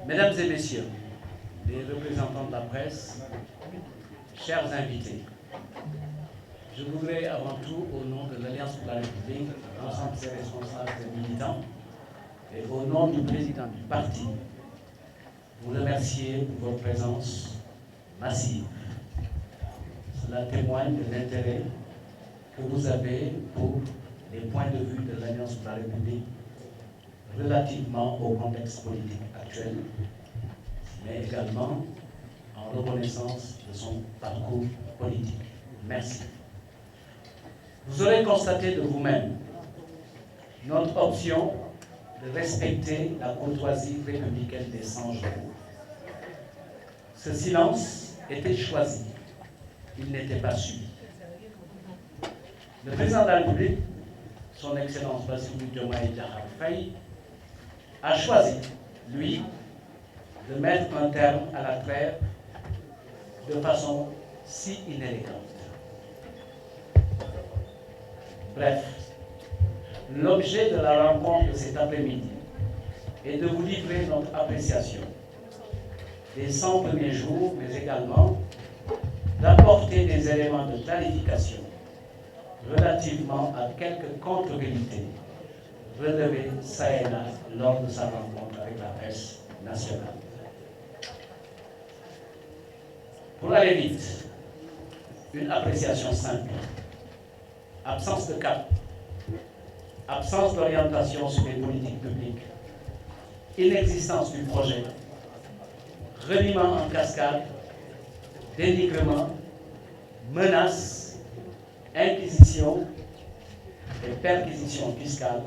Mesdames et messieurs, les représentants de la presse, chers invités, je voudrais avant tout, au nom de l'Alliance pour la République, l'ensemble de ses responsables et militants, et au nom du président du parti, vous remercier pour votre présence massive. Cela témoigne de l'intérêt que vous avez pour les points de vue de l'Alliance pour la République relativement au contexte politique actuel, mais également en reconnaissance de son parcours politique. Merci. Vous aurez constaté de vous-même notre option de respecter la courtoisie républicaine des 100 jours. Ce silence était choisi, il n'était pas subi. Le président de la République, son Excellence Bassirou Diomaye Diakhar Faye, a choisi, lui, de mettre un terme à la trêve de façon si inélégante. Bref, l'objet de la rencontre de cet après-midi est de vous livrer notre appréciation des 100 premiers jours, mais également d'apporter des éléments de clarification relativement à quelques contre-vérités relevées ça et là lors de sa rencontre avec la presse nationale. Pour aller vite, une appréciation simple. Absence de cap, absence d'orientation sur les politiques publiques, inexistence du projet, reniement en cascade, dénigrement, menaces, inquisition et perquisition fiscale,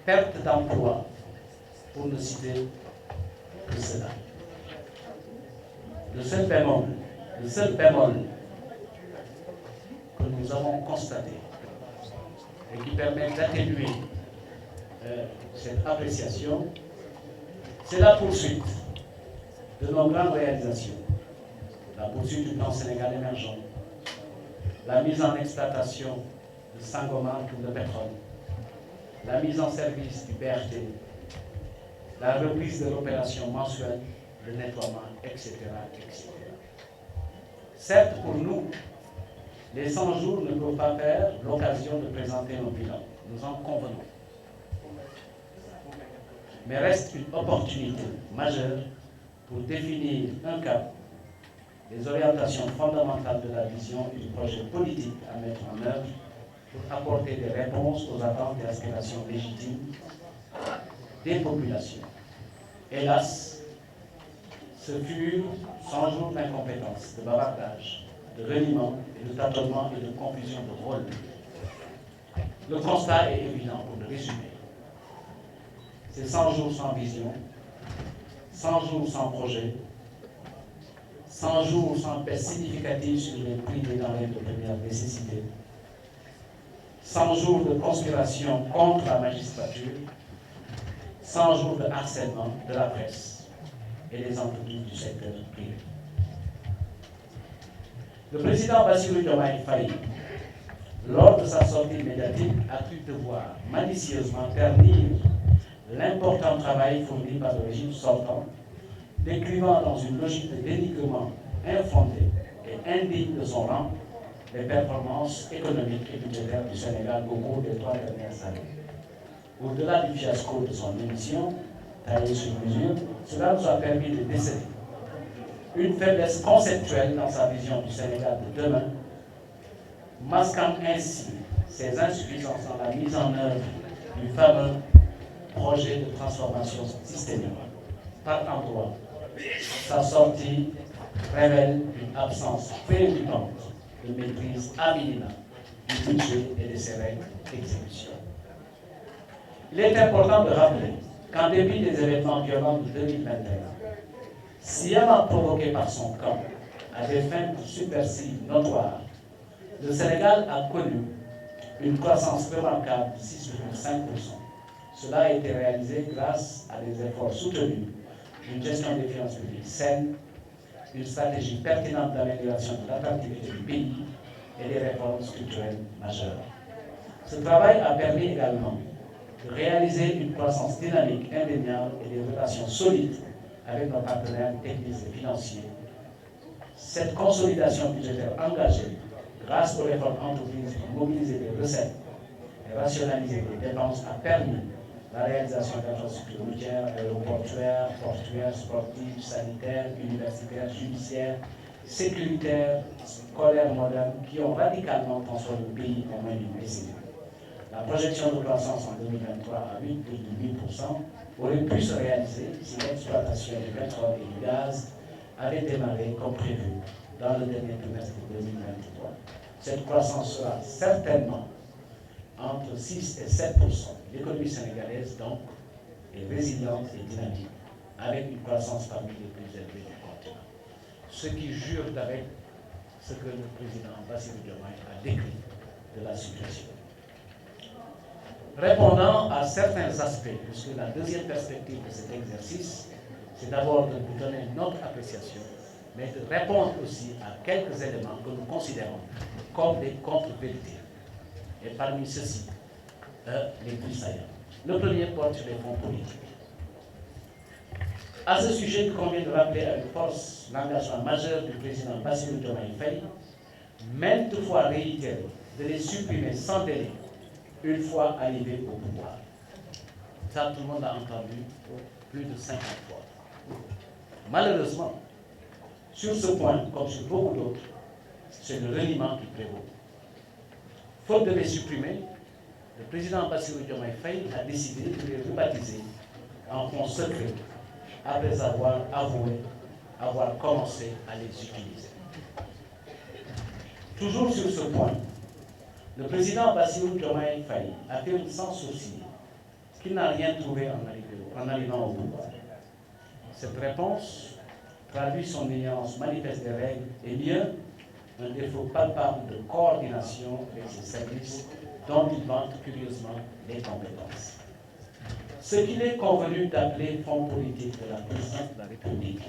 perte d'emploi, pour ne citer que cela. Le seul bémol que nous avons constaté et qui permet d'atténuer cette appréciation, c'est la poursuite de nos grandes réalisations. La poursuite du plan Sénégal émergent, la mise en exploitation de Sangomar pour le pétrole, la mise en service du BRT, la reprise de l'opération mensuelle, le nettoiement, etc., etc. Certes, pour nous, les 100 jours ne peuvent pas faire l'occasion de présenter nos bilans. Nous en convenons. Mais reste une opportunité majeure pour définir un cap, les orientations fondamentales de la vision et du projet politique à mettre en œuvre pour apporter des réponses aux attentes et aspirations légitimes des populations. Hélas, ce furent 100 jours d'incompétence, de bavardage, de reniement et de tâtonnement et de confusion de rôle. Le constat est évident pour le résumer. C'est 100 jours sans vision, 100 jours sans projet, 100 jours sans baisse significative sur les prix des denrées de première nécessité, 100 jours de conspiration contre la magistrature, 100 jours de harcèlement de la presse et des entreprises du secteur privé. Le président Bassirou Diomaye Faye, lors de sa sortie médiatique, a cru devoir malicieusement ternir l'important travail fourni par le régime sortant, décrivant dans une logique de dénigrement infondé et indigne de son rang les performances économiques et budgétaires du Sénégal au cours des 3 dernières années. Au-delà du fiasco de son émission, taillée sur mesure, cela nous a permis de déceler une faiblesse conceptuelle dans sa vision du Sénégal de demain, masquant ainsi ses insuffisances dans la mise en œuvre du fameux projet de transformation systémique. Par endroits, sa sortie révèle une absence préoccupante de maîtrise à minima du budget et de ses règles d'exécution. Il est important de rappeler qu'en dépit des événements violents de 2021, sciemment provoqués par son camp à des fins subversives notoires, le Sénégal a connu une croissance remarquable de 6,5%. Cela a été réalisé grâce à des efforts soutenus, une gestion des finances publiques saine, une stratégie pertinente d'amélioration de l'attractivité du pays et des réformes structurelles majeures. Ce travail a permis également de réaliser une croissance dynamique indéniable et des relations solides avec nos partenaires techniques et financiers. Cette consolidation budgétaire engagée, grâce aux réformes entreprises pour mobiliser des recettes et rationaliser les dépenses, a permis la réalisation d'infrastructures routières, aéroportuaires, portuaires, sportives, sanitaires, universitaires, judiciaires, sécuritaires, scolaires modernes, qui ont radicalement transformé le pays en moins d'une décennie. La projection de croissance en 2023 à 8,8% aurait pu se réaliser si l'exploitation du pétrole et du gaz avait démarré comme prévu dans le dernier trimestre de 2023. Cette croissance sera certainement entre 6 et 7%. L'économie sénégalaise, donc, est résiliente et dynamique, avec une croissance parmi les plus élevées du continent. Ce qui jure d'avec ce que le président Bassirou Diomaye a décrit de la situation. Répondant à certains aspects, puisque la deuxième perspective de cet exercice, c'est d'abord de vous donner notre appréciation, mais de répondre aussi à quelques éléments que nous considérons comme des contre-vérités. Et parmi ceux-ci, les plus saillants. Le premier porte sur les fonds politiques. À ce sujet, il convient de rappeler avec force l'engagement majeur du président Bassirou Diomaye Faye, maintes fois réitéré, de les supprimer sans délai, une fois arrivé au pouvoir. Ça, tout le monde l'a entendu plus de 50 fois. Malheureusement, sur ce point, comme sur beaucoup d'autres, c'est le reniement qui prévaut. Faute de les supprimer, le président Bassirou Diomaye Faye a décidé de les rebaptiser en fonds secrets après avoir avoué avoir commencé à les utiliser. Toujours sur ce point, le président Bassirou Diomaye Faye affirme sans sourciller qu'il n'a rien trouvé en arrivant au pouvoir. Cette réponse traduit son ignorance manifeste des règles et mieux, un défaut palpable de coordination avec ses services dont il vante curieusement les compétences. Ce qu'il est convenu d'appeler fonds politiques de la présidence de la République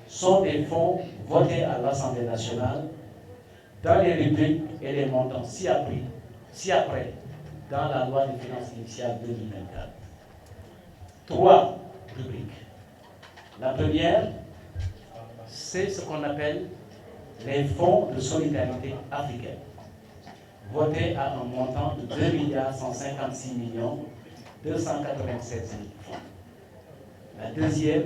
sont des fonds votés à l'Assemblée nationale dans les rubriques et les montants ci-après dans la loi des finances initiale 2024. 3 rubriques. La première, c'est ce qu'on appelle les fonds de solidarité africaine, votés à un montant de 2,156 296 000 francs. La deuxième,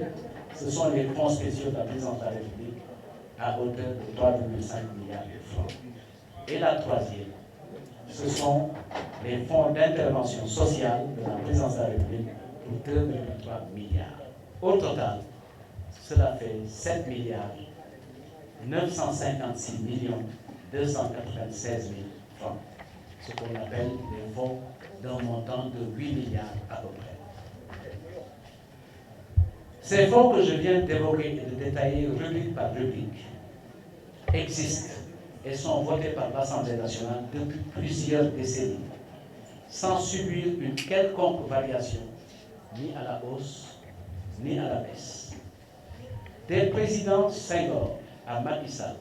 ce sont les fonds spéciaux de la présidence de la République à hauteur de 3,5 milliards de francs. Et la troisième, ce sont les fonds d'intervention sociale de la présidence de la République pour 2,3 milliards. Au total, cela fait 7 milliards 956 296 000 francs, ce qu'on appelle les fonds d'un montant de 8 milliards à peu près. Ces fonds que je viens d'évoquer et de détailler rubrique par rubrique existent et sont votés par l'Assemblée nationale depuis plusieurs décennies, sans subir une quelconque variation, ni à la hausse, ni à la baisse. Des présidents Senghor à Macky Sall,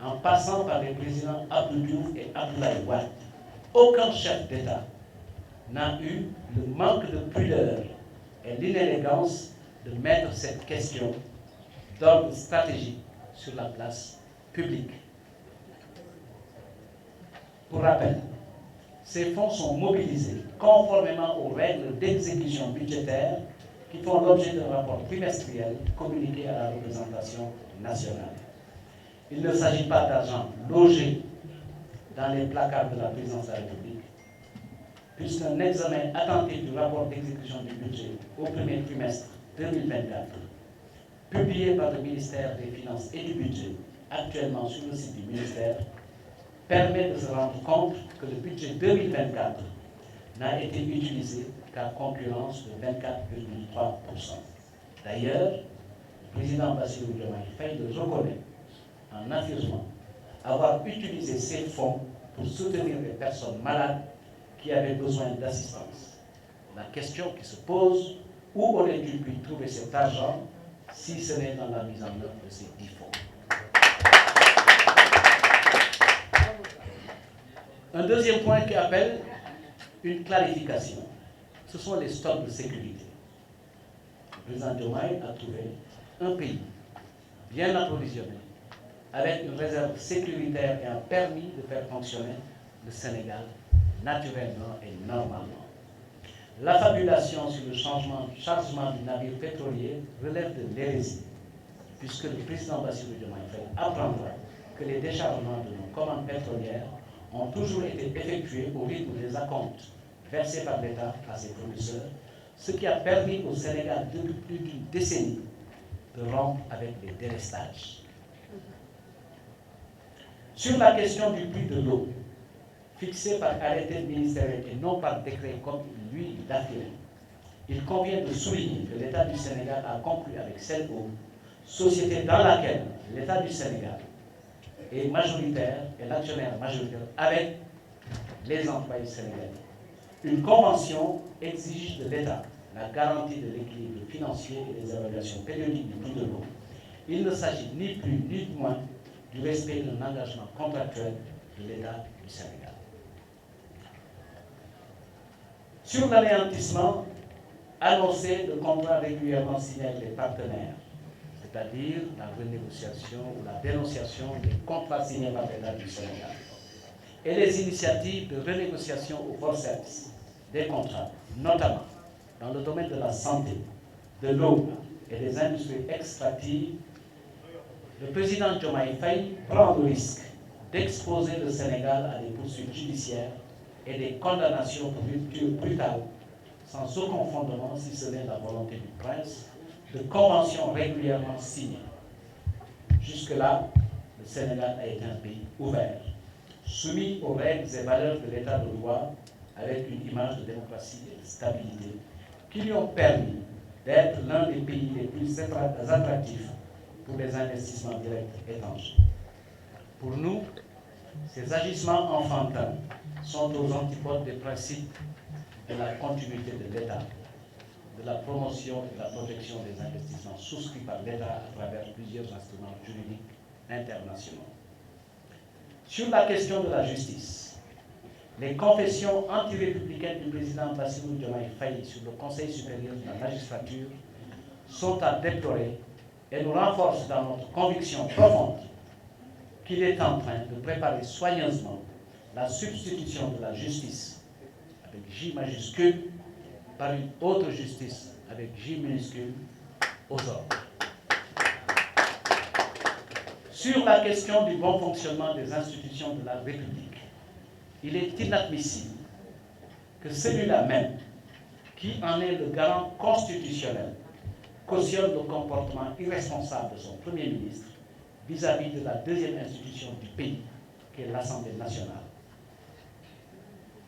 en passant par les présidents Abdou Diouf et Abdoulaye Wade, aucun chef d'État n'a eu le manque de pudeur et l'inélégance de mettre cette question d'ordre stratégique sur la place publique. Pour rappel, ces fonds sont mobilisés conformément aux règles d'exécution budgétaire qui font l'objet d'un rapport trimestriel communiqué à la représentation nationale. Il ne s'agit pas d'argent logé dans les placards de la présidence de la République, puisqu'un examen attentif du rapport d'exécution du budget au premier trimestre 2024, publié par le ministère des Finances et du Budget, actuellement sur le site du ministère, permet de se rendre compte que le budget 2024 n'a été utilisé qu'à concurrence de 24,3%. D'ailleurs, le président Bassirou Diomaye Faye le reconnaît en affirmant avoir utilisé ces fonds pour soutenir les personnes malades qui avaient besoin d'assistance. La question qui se pose, où aurait-il pu trouver cet argent si ce n'est dans la mise en œuvre de ces 10 fonds? Un deuxième point qui appelle une clarification, ce sont les stocks de sécurité. Le le président Diomaye a trouvé un pays bien approvisionné, avec une réserve sécuritaire et un permis de faire fonctionner le Sénégal naturellement et normalement. La fabulation sur le chargement du navire pétrolier relève de l'hérésie, puisque le président Bassirou Diomaye Faye apprendra que les déchargements de nos commandes pétrolières ont toujours été effectués au rythme des acomptes versés par l'État à ses fournisseurs, ce qui a permis au Sénégal depuis plus d'une décennie de rompre avec les délestages. Sur la question du prix de l'eau, fixé par arrêté ministériel et non par décret comme lui l'affirme, il convient de souligner que l'État du Sénégal a conclu avec Sen'Eau, société dans laquelle l'État du Sénégal est majoritaire et l'actionnaire majoritaire avec les employés sénégalais. Une convention exige de l'État la garantie de l'équilibre financier et des évaluations périodiques du prix de l'eau. Il ne s'agit ni plus ni moins du respect d'un engagement contractuel de l'État du Sénégal. Sur l'anéantissement annoncé de contrats régulièrement signés avec les partenaires, c'est-à-dire la renégociation ou la dénonciation des contrats signés par l'État du Sénégal, et les initiatives de renégociation au forceps des contrats, notamment dans le domaine de la santé, de l'eau et des industries extractives, le président Diomaye Faye prend le risque d'exposer le Sénégal à des poursuites judiciaires et des condamnations pour rupture brutale, sans aucun fondement si ce n'est la volonté du prince, de conventions régulièrement signées. Jusque-là, le Sénégal a été un pays ouvert, soumis aux règles et valeurs de l'état de droit, avec une image de démocratie et de stabilité, qui lui ont permis d'être l'un des pays les plus attractifs pour les investissements directs étrangers. Pour nous, ces agissements enfantins sont aux antipodes des principes de la continuité de l'État, de la promotion et de la protection des investissements souscrits par l'État à travers plusieurs instruments juridiques internationaux. Sur la question de la justice, les confessions anti-républicaines du président Bassirou Diomaye Faye sur le Conseil supérieur de la magistrature sont à déplorer et nous renforcent dans notre conviction profonde qu'il est en train de préparer soigneusement la substitution de la justice avec J majuscule par une autre justice avec J minuscule aux ordres. Sur la question du bon fonctionnement des institutions de la République, il est inadmissible que celui-là même, qui en est le garant constitutionnel, cautionne le comportement irresponsable de son Premier ministre vis-à-vis de la deuxième institution du pays, qui est l'Assemblée nationale.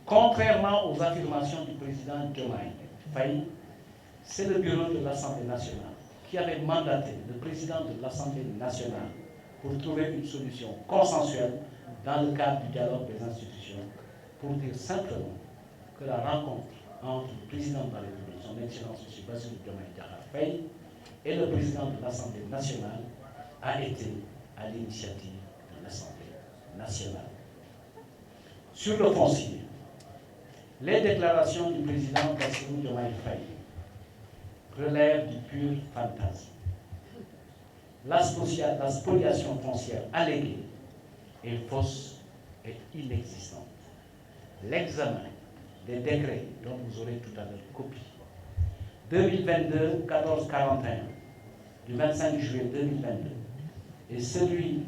Contrairement aux affirmations du président Diomaye Faye, c'est le bureau de l'Assemblée nationale qui avait mandaté le président de l'Assemblée nationale pour trouver une solution consensuelle dans le cadre du dialogue des institutions, pour dire simplement que la rencontre entre le président de la République, son Excellence M. Bassirou Diomaye Diakhar Faye, et le président de l'Assemblée nationale a été à l'initiative de l'Assemblée nationale. Sur le foncier, les déclarations du président Bassirou Diomaye Faye relèvent du pur fantasme. La spoliation foncière alléguée est fausse et inexistante. L'examen des décrets dont vous aurez tout à l'heure copie, 2022-1441 du 25 juillet 2022 et celui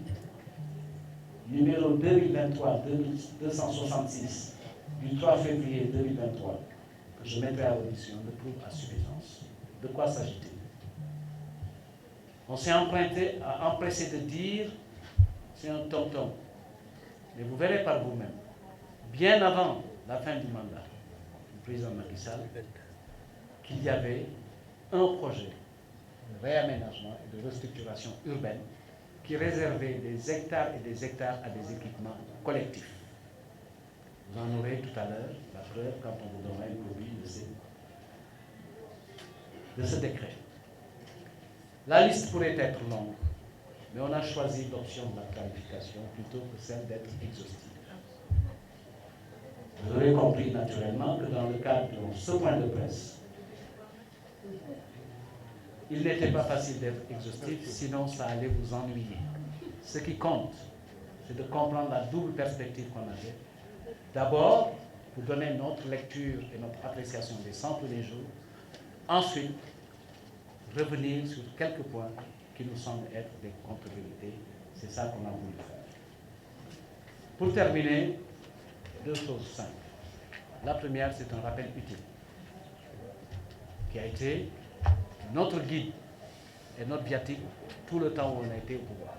numéro 2023-266 du 3 février 2023 que je mettrai à audition le prouve à suffisance. De quoi s'agit-il? On s'est empressé de dire c'est un tom-tom. Mais vous verrez par vous-même, bien avant la fin du mandat du président Macky Sall, qu'il y avait un projet de réaménagement et de restructuration urbaine qui réservait des hectares et des hectares à des équipements collectifs. Vous en aurez tout à l'heure la preuve quand on vous donnera une copie de ce décret. La liste pourrait être longue, mais on a choisi l'option de la clarification plutôt que celle d'être exhaustive. Vous aurez compris naturellement que dans le cadre de ce point de presse, il n'était pas facile d'être exhaustif, sinon ça allait vous ennuyer. Ce qui compte, c'est de comprendre la double perspective qu'on avait. D'abord, pour donner notre lecture et notre appréciation des 100 premiers jours. Ensuite, revenir sur quelques points qui nous semblent être des contre-vérités. C'est ça qu'on a voulu faire. Pour terminer, deux choses simples. La première, c'est un rappel utile qui a été notre guide et notre viatique tout le temps où on a été au pouvoir.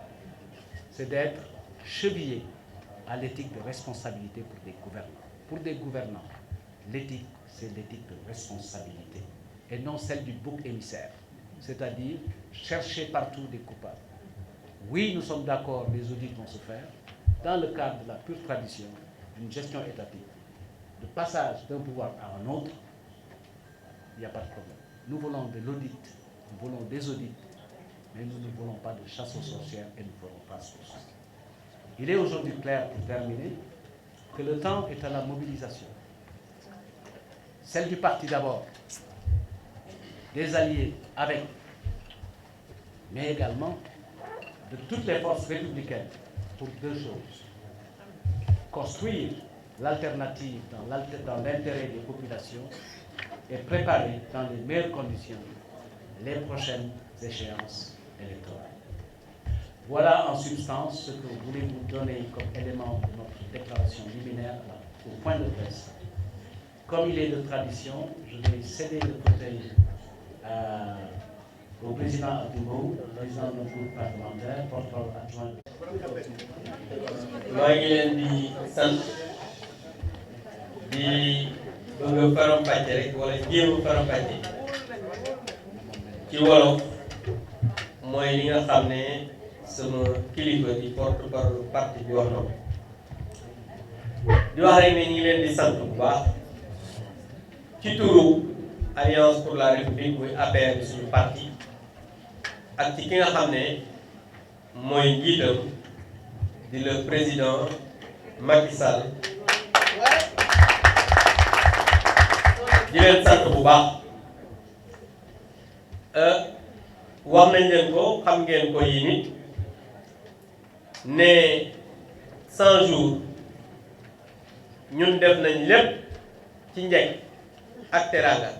C'est d'être chevillé à l'éthique de responsabilité pour des gouvernants. Pour des gouvernants, l'éthique, c'est l'éthique de responsabilité et non celle du bouc émissaire, c'est-à-dire chercher partout des coupables. Oui, nous sommes d'accord, les audits vont se faire dans le cadre de la pure tradition d'une gestion étatique, de passage d'un pouvoir à un autre. Il n'y a pas de problème. Nous voulons de l'audit, nous voulons des audits, mais nous ne voulons pas de chasse aux sorcières et nous ne voulons pas ce sorcières. Il est aujourd'hui clair, pour terminer, que le temps est à la mobilisation. Celle du parti d'abord, des alliés avec, mais également de toutes les forces républicaines pour deux choses. Construire l'alternative dans l'intérêt des populations et préparer dans les meilleures conditions les prochaines échéances électorales. Voilà en substance ce que je voulais vous donner comme élément de notre déclaration liminaire au point de presse. Comme il est de tradition, je vais céder le fauteuil au président Abdoumou, président de notre groupe parlementaire, porte-parole adjoint. maa ngi leen di sant di bëgg a faram-fàcce rek wala jéem a faram-fàcce ci wolof mooy li nga xam ne sama kilifa di porte-parole parti bi wax na ko di wax rek ne ñu ngi leen di sant bu baax ci turu Alliance pour la République muy APR bi suñu parti ak ci ki nga xam ne mooy njiitam di le président Macky Sall di leen sant bu baax wax nañ leen ko xam ngeen ko yi nit ne 100 jours ñun def nañ lépp ci njëkk ak teraanga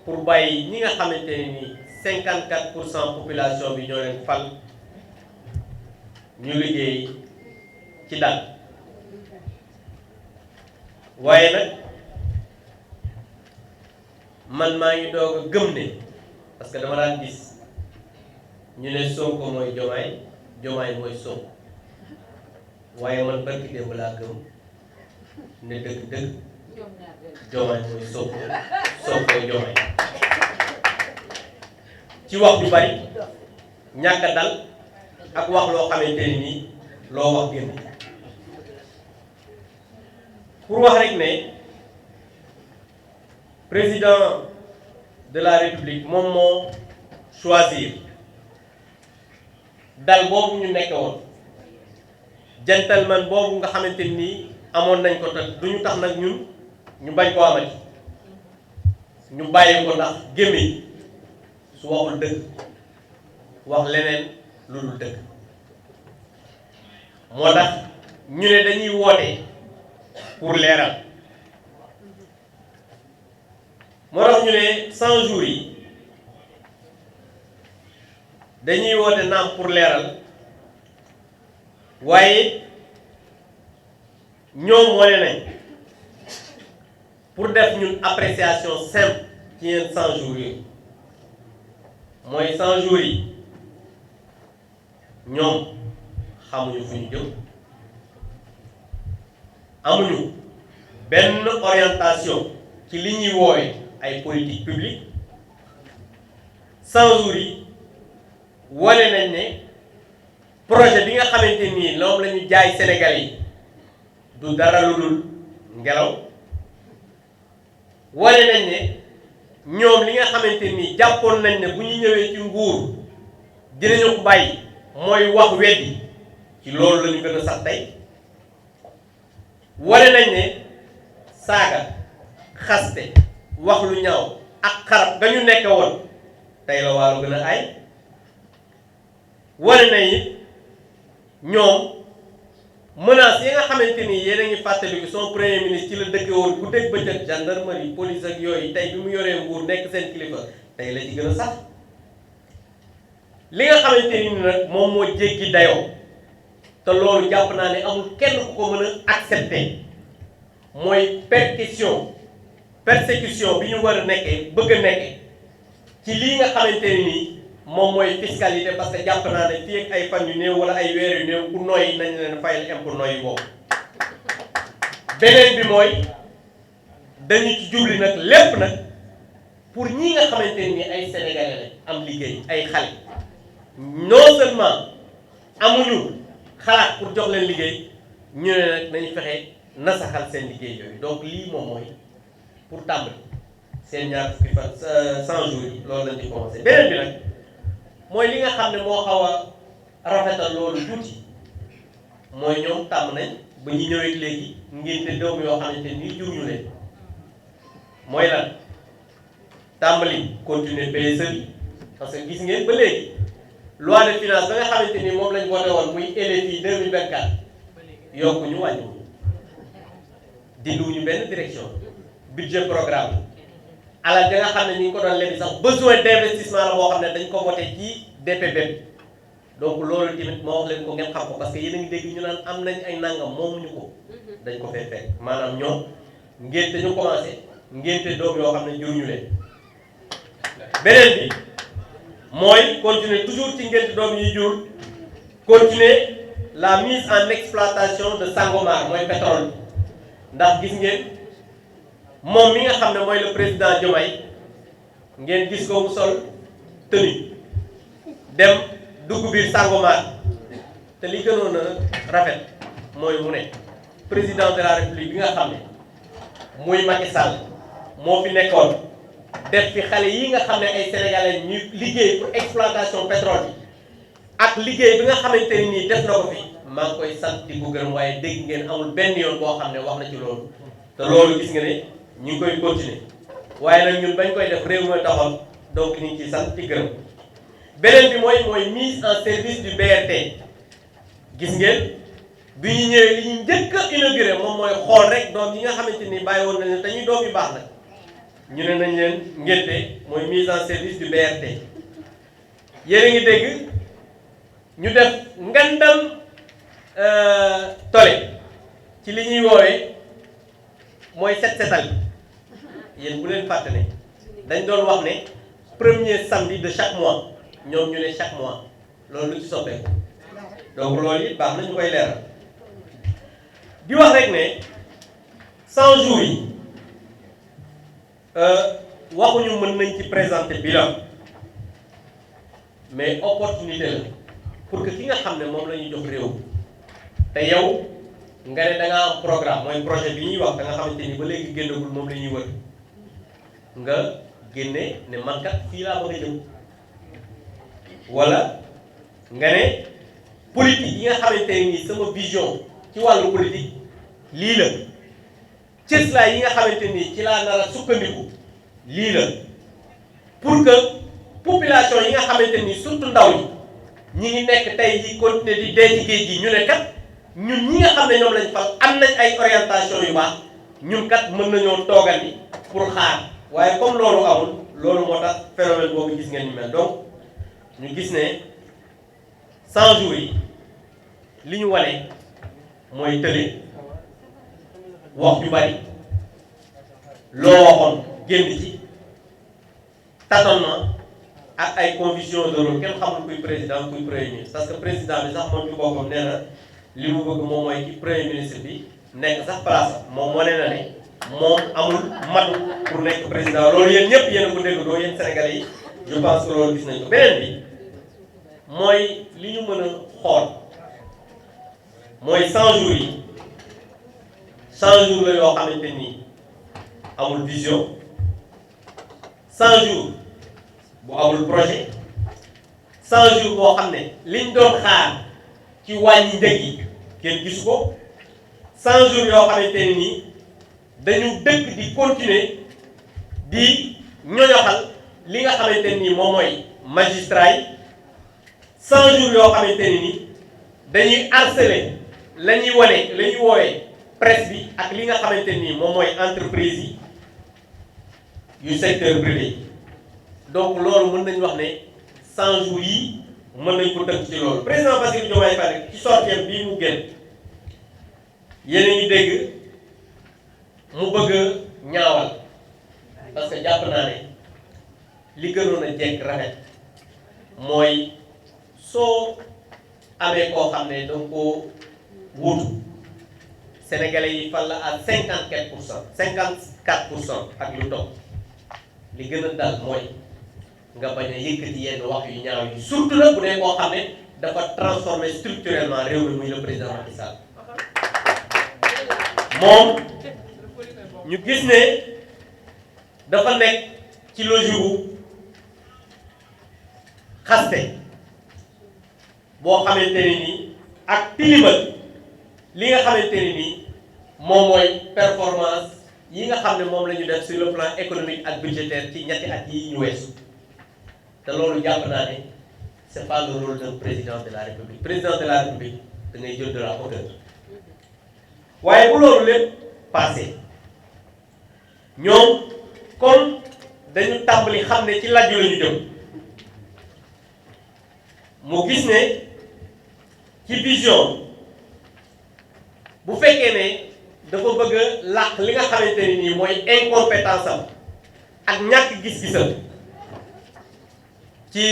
pour bàyyi ñi nga xamante ne ni 54% population bi ñoo leen fal ñu liggéey ci dal waaye nag man maa ngi doog a gëm ne parce que dama daan gis ñu ne Sonko mooy Diomaye Diomaye mooy Sonko waaye man barki démb laa gëm ne dëgg-dëgg Diomaye mooy Sonko Sonko Diomaye ci wax ju bari ñàkk a dal ak wax loo xamante ni nii loo wax génn pour wax rek ne président de la République moom moo choisir dal boobu ñu nekk woon gentleman boobu nga xamante ni amoon nañ ko te duñu tax nag ñun ñu bañ ko amati ñu bàyyi ko ndax gémmiñ su waxul dëgg wax leneen lu dul dëgg moo tax ñu ne dañuy woote pour leeral moo tax ñu ne 100 jours yi dañuy woote naam pour leeral waaye ñoom wane nañ pour def ñun appréciation simple ci yenn 100 jours yi mooy 100 jours yi ñoom xamuñu fu ñu jëm amuñu benn orientation ci li ñuy woowe ay politique publique 100 jours yi wane nañ ne projet bi nga xamante nii loolu la ñu jaay Sénégal yi du dara lu dul ngelaw wane nañ ne ñoom li nga xamante nii jàppoon nañ ne bu ñu ñëwee ci nguur dinañu ko bàyyi mooy wax weddi ci loolu la ñu gën a sax tey wane nañ ne saaga xaste wax lu ñaaw ak xarab ga ñu nekk woon tey la Waalo gën a ay wane na it ñoom menaces yi nga xamante ni yéen a ngi fàttaliku son premier ministre ci la dëkke woon bu dégg bëccëg gendarmerie police ak yooyu tey bi mu yoree nguur nekk seen kilifa tey la ci gën a sax li nga xamante ni nag moom moo jéggi dayoo te loolu jàpp naa ne amul kenn ku ko mën a accepter mooy persécution bi ñu war a nekkee bëgg a nekkee ci lii nga xamante ni moom mooy fiscalité parce que jàpp naa ne fii ak ay fan yu néew wala ay weer yu néew ku nooy nañ leen fayal impôt nooy boobu. beneen bi mooy dañu ci jubli nag lépp nag pour ñi nga xamante ni ay sénégalais la am liggéey ay xale non seulement amuñu xalaat pour jox leen liggéey ñu ne nag nañu fexe nasaxal seen liggéey yooyu donc lii moom mooy pour tàmbali seen ñaar fukki fan 100 jours yi loolu lañ ci commencé. beneen bi nag mooy li nga xam ne moo xaw a rafetal loolu tuuti mooy ñoom tàmm nañ ba ñu ñëwee léegi ngénte doom yoo xamante ni jur ñu leen mooy lan tàmbali continuer PSE bi parce que gis ngeen ba léegi loi de finance ba nga xamante ni moom lañ voté woon muy LFI 2024 yokkuñu wàññiwuñu dindiwuñu benn direction budget programme alal da nga xam ne ni ñu ko doon lebi sax besoin d'investissement la boo xam ne dañ ko voté ci DPB donc loolu tamit moo wax leen ko ngeen xam ko parce que yéen a ngi dégg ñu naan am nañ ay nangam moomuñu ko dañ ko fee fekk maanaam ñoom ngénte ñu commencé ngénte doom yoo xam ne juruñu leen. beneen bi mooy continuer toujours ci ngénte doom yi jur continuer la mise en exploitation de Sangomar mooy pétrole ndax gis ngeen moom mi nga xam ne mooy le président Diomaye ngeen gis ko mu sol tenue dem dugg biir Sangomar te li gënoon a rafet mooy mu ne président de la république bi nga xam ne muy Macky Sall moo fi nekkoon def fi xale yi nga xam ne ay sénégalais ñu liggéey pour exploitation pétrole bi ak liggéey bi nga xamante ni nii def na ko fi maa ngi koy sant di ko gërëm waaye dégg ngeen amul benn yoon boo xam ne wax na ci loolu te loolu gis nga ne ñu ngi koy continuer waaye nag ñun bañ koy def réew mooy taxoon donc ñu ngi ciy sant di gërëm. beneen bi mooy mise en service du BRT gis ngeen bi ñu ñëwee li ñu njëkk a inauguré moom mooy xool rek doom yi nga xamante ni bàyyi woon nañu dañuy doom yu baax nag ñu ne nañ leen ngénte mooy mise en service du BRT yéen a ngi dégg ñu def ngandam tole ci li ñuy woowee mooy setal yéen bu leen fàtte ne dañ doon wax ne premier samedi de chaque mois ñoom ñu ne chaque mois loolu lu ci soppeeku donc loolu it baax na ñu koy leeral di wax rek ne 100 jours yi waxuñu mën nañ ci présenter bilan mais opportunité la pour que ki nga xam ne moom la ñuy jox réew te yow nga ne da nga am programme mooy projet bi ñuy wax da nga xamante ni ba léegi génnagul moom la ñuy wër nga génne ne man kat fii laa bëgg a jëm wala nga ne politique yi nga xamante ni sama vision ci wàllu politique lii la cëslaay yi nga xamante ni ci laa nar a sukkandiku lii la pour que population yi nga xamante ni surtout ndaw ñi ngi nekk tey ji continuer di dee ci géej gi ñu ne kat ñun ñi nga xam ne ñoom lañ fal am nañ ay orientation yu baax ñun kat mën nañoo toogal ni pour xaar waaye comme loolu amul loolu moo tax phénomène boobu gis ngeen ñu mel donc ñu gis ne 100 jours yi li ñu wane mooy tële wax ju bari loo waxoon génn ci tâtonnement ak ay confusion de rôle kenn xamul kuy président kuy premier ministre parce que président bi sax moom ci boppam nee na li mu bëgg moom mooy ci premier ministre bi nekk sax place moom wane na ne moom amul matu pour nekk président loolu yéen ñëpp yéen a ko dégg doo yéen sénégalais yi je pense que loolu gis nañ ko beneen bi mooy li ñu mën a xool mooy 100 jours yi 100 jours la yoo xamante ni amul vision 100 jours bu amul projet 100 jours boo xam ne liñ doon xaar ci wàññi njëg yi kenn gisu ko 100 jours yoo xamante ne nii dañu dëkk di continuer di ñoñoxal li nga xamante ni moom mooy magistrat yi 100 jours yoo xamante ni dañuy harceler la ñuy wane la ñuy woowee presse bi ak li nga xamante ni moom mooy entreprise yi yu secteur privé yi donc loolu mën nañu wax ne 100 jours yi mën nañ ko tënk ci loolu. président Bassirou Diomaye Faye ci sortie bii mu génn yéen a ngi dégg mu bëgg a ñaawal parce que jàpp naa ne li gënoon a jekk rafet mooy soo amee koo xam ne danga koo wutu sénégalais yi fal la à 54% ak lu topp li gën a dal mooy nga bañ a yëkkati yenn wax yu ñaaw yi surtout nag bu dee koo xam ne dafa transformer structurellement réew mi muy le président Macky Sall moom ñu gis ne dafa nekk ci logique wu xaste boo xamante ne nii ak tilimal li nga xamante ne nii moom mooy performance yi nga xam ne moom la ñu def sur le plan économique ak budgétaire ci ñetti at yi ñu weesu te loolu jàpp naa ne c'est pas le rôle d'un président de la république président de la république da ngay jël de la hauteur waaye bu loolu lépp passé ñoom comme dañu tàmbali xam ne ci lajju la ñu jëm mu gis ne ci vision bu fekkee ne dafa bëgg a làq li nga xamante ne nii mooy incompétence am ak ñàkk gis-gisam ci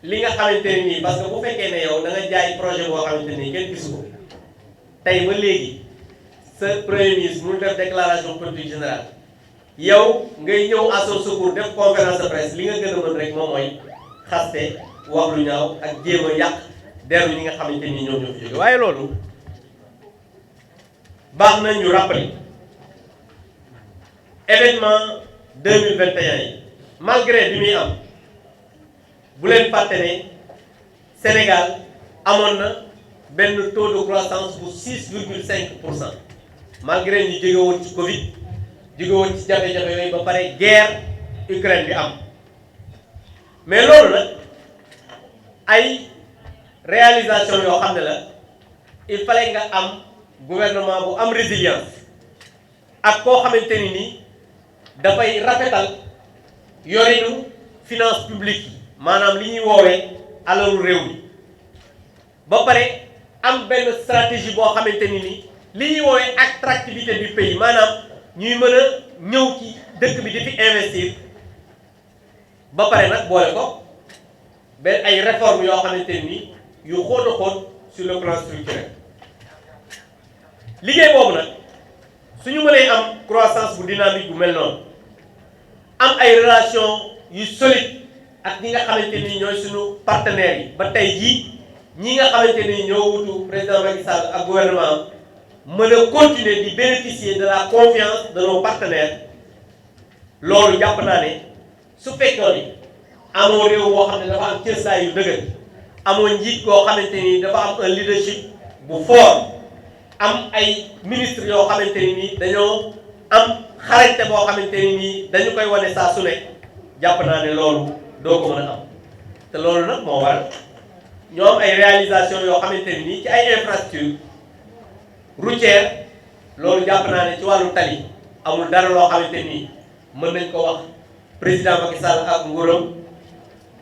li nga xamante ne nii parce que bu fekkee ne yow da nga jaay projet boo xamante ni kenn gisu ko tey ba léegi sa premier ministre mu def déclaration politique générale yow ngay ñëw à son secours def conférence de presse li nga gën a mën rek moom mooy xaste wax lu ñaaw ak jéem a yàq deru ñi nga xamante ni ñoom ñoo fi jóge waaye loolu baax na ñu rappeler événement 2021 yi malgré bi muy am bu leen fàtte ne Sénégal amoon na benn taux de croissance bu 6,5% malgré ñu jóge woon ci Covid jóge woon ci jafe-jafe yooyu ba pare guerre Ukraine bi am mais loolu nag ay réalisation yoo xam ne la il fallait nga am gouvernement bu am résilience ak koo xamante ni nii dafay rafetal yorinu finance publique yi maanaam li ñuy woowee alalu réew mi ba pare am benn stratégie boo xamante ni nii li ñuy woowee attractivité du pays maanaam ñuy mën a ñëw ci dëkk bi di fi investir ba pare nag boole ko benn ay réformes yoo xamante ni yu xóot a xóot sur le plan structurel liggéey boobu nag suñu mënee am croissance bu dynamique bu mel noonu am ay relation yu solide ak ñi nga xamante ni ñooy suñu partenaires yi ba tey jii ñi nga xamante ni ñoo wutu président Macky Sall ak gouvernement mën a continuer di bénéficier de la confiance de nos partenaires loolu jàpp naa ne su fekkoon ni amoo réew boo xam ne dafa am cëslaay yu dëgër amoo njiit koo xamante ni dafa am un leadership bu fort am ay ministres yoo xamante ni nii dañoo am xarañte boo xamante ni nii dañu koy wane saa su nekk jàpp naa ne loolu doo ko mën a am te loolu nag moo waral ñoo am ay réalisation yoo xamante ni nii ci ay infrastructures routières loolu jàpp naa ne ci wàllu tali amul dara loo xamante ni mën nañ ko wax président Macky Sall ak nguuram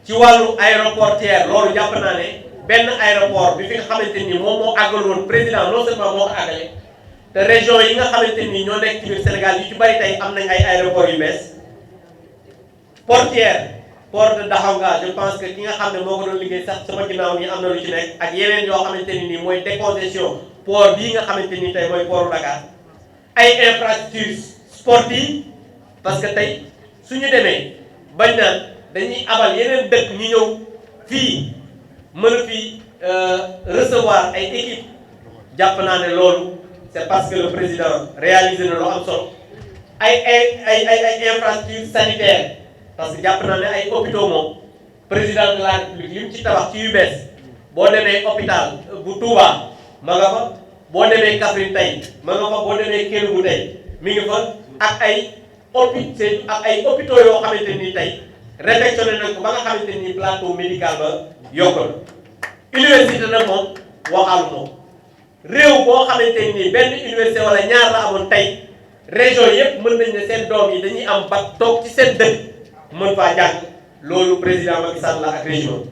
ci wàllu aéroportuaire loolu jàpp naa ne benn aéroport bi fi nga xamante ni moom moo àggal woon président non seulement moo ko àggale te région yi nga xamante ni ñoo nekk ci biir Sénégal yu ci bari tey am nañ ay aéroports yu bees portuaire port de Daxonga je pense que ki nga xam ne moo ko doon liggéey sax sama ginnaaw nii am na lu ci nekk ak yeneen yoo xamante ni nii mooy décongestion port bii nga xamante ni tey mooy portu Dakar ay infrastructures sportives parce que tey suñu demee bañ naan dañuy abal yeneen dëkk ñu ñëw fii mën a fi recevoir ay équipe jàpp naa ne loolu c'est parce que le président réalisé na lu am solo ay infrastructures sanitaires parce que jàpp naa ne ay hôpitaux moom président de la république li mu ci tabax ci yu bees boo demee hôpital bu Touba ma nga fa boo demee Kaffrine tey ma nga fa boo demee Kédougou tey mi ngi fa ak ay hôpitaux yoo xamante ni tey réfectionné nañ ko ba nga xamante ni plateau médical ba yokk na université nag moom waxaalu moom réew boo xamante ni benn université wala ñaar la amoon tey région yépp mën nañ ne seen doom yi dañuy am ba toog ci seen dëkk mën faa jàng loolu président Macky Sall la ak région